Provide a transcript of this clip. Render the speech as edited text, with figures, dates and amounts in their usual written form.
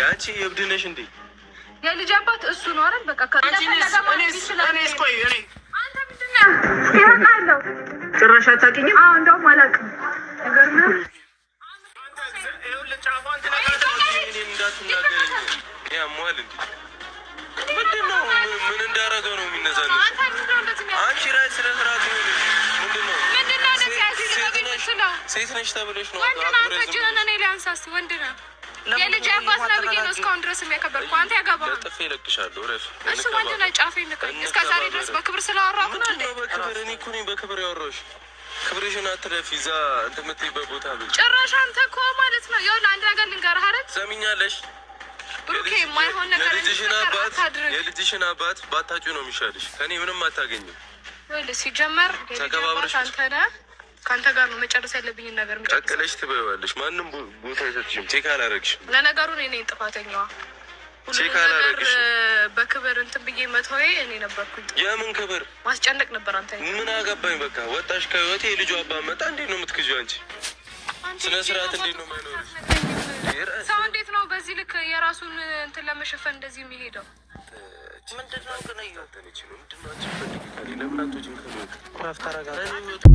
አንቺ እብድ ነሽ እንዴ? የልጅ አባት እሱ ነው አይደል? በቃ ጭራሽ አታውቂኝም? አዎ እንደውም አላውቅም። ነገር ነው ምንድነው? ምን እንዳደረገው ነው የሚነዛነው? አንቺ ራይ ስለ ስርዓት ነው። ምንድነው? ሴት ነሽ ተብለሽ ነው። ወንድ ነው የልጅ አባት ነው ብዬ ነው እስካሁን ድረስ የሚያከበርኩ። አንተ ያገባህ ለጥፌ እለቅሻለሁ። ረፍ እሱ ወንድ ነው። ጫፌ ንቀኝ እስከ ዛሬ ድረስ በክብር ስላወራሁ ነው እንዴ? በክብር እኔ እኮ ነኝ በክብር ያወራሁሽ። ክብርሽን አትለፊ። እዛ የምትይበት ቦታ ብቻ ጭራሽ አንተ እኮ ማለት ነው። ይኸውልህ አንድ ነገር ልንገርህ አይደል? ሰሚኛለሽ? ብሩኬ የማይሆን ነገር የልጅሽን አባት ባታጩ ነው የሚሻልሽ። ከኔ ምንም አታገኝም። ይኸውልህ ሲጀመር ተከባብረሽ አንተ ነህ። ከአንተ ጋር ነው መጨረስ ያለብኝ ነገር። ቀቅለሽ ትበይዋለሽ። ማንም ቦታ አይሰጥሽም። ቼክ አላረግሽም። ለነገሩ እኔ ነኝ ጥፋተኛዋ። ቼክ አላረግሽም። በክብር እንትን ብዬ መተው እኔ ነበርኩኝ። የምን ክብር? ማስጨነቅ ነበር። አንተ ምን አገባኝ? በቃ ወጣሽ ከህይወቴ። የልጇ አባት መጣ። እንዴት ነው የምትክጂው አንቺ? ስነ ስርዓት እንዴት ነው የማይኖርሽ? ሰው እንዴት ነው በዚህ ልክ የራሱን እንትን ለመሸፈን እንደዚህ የሚሄደው? ምንድነው ግን? ምንድነው?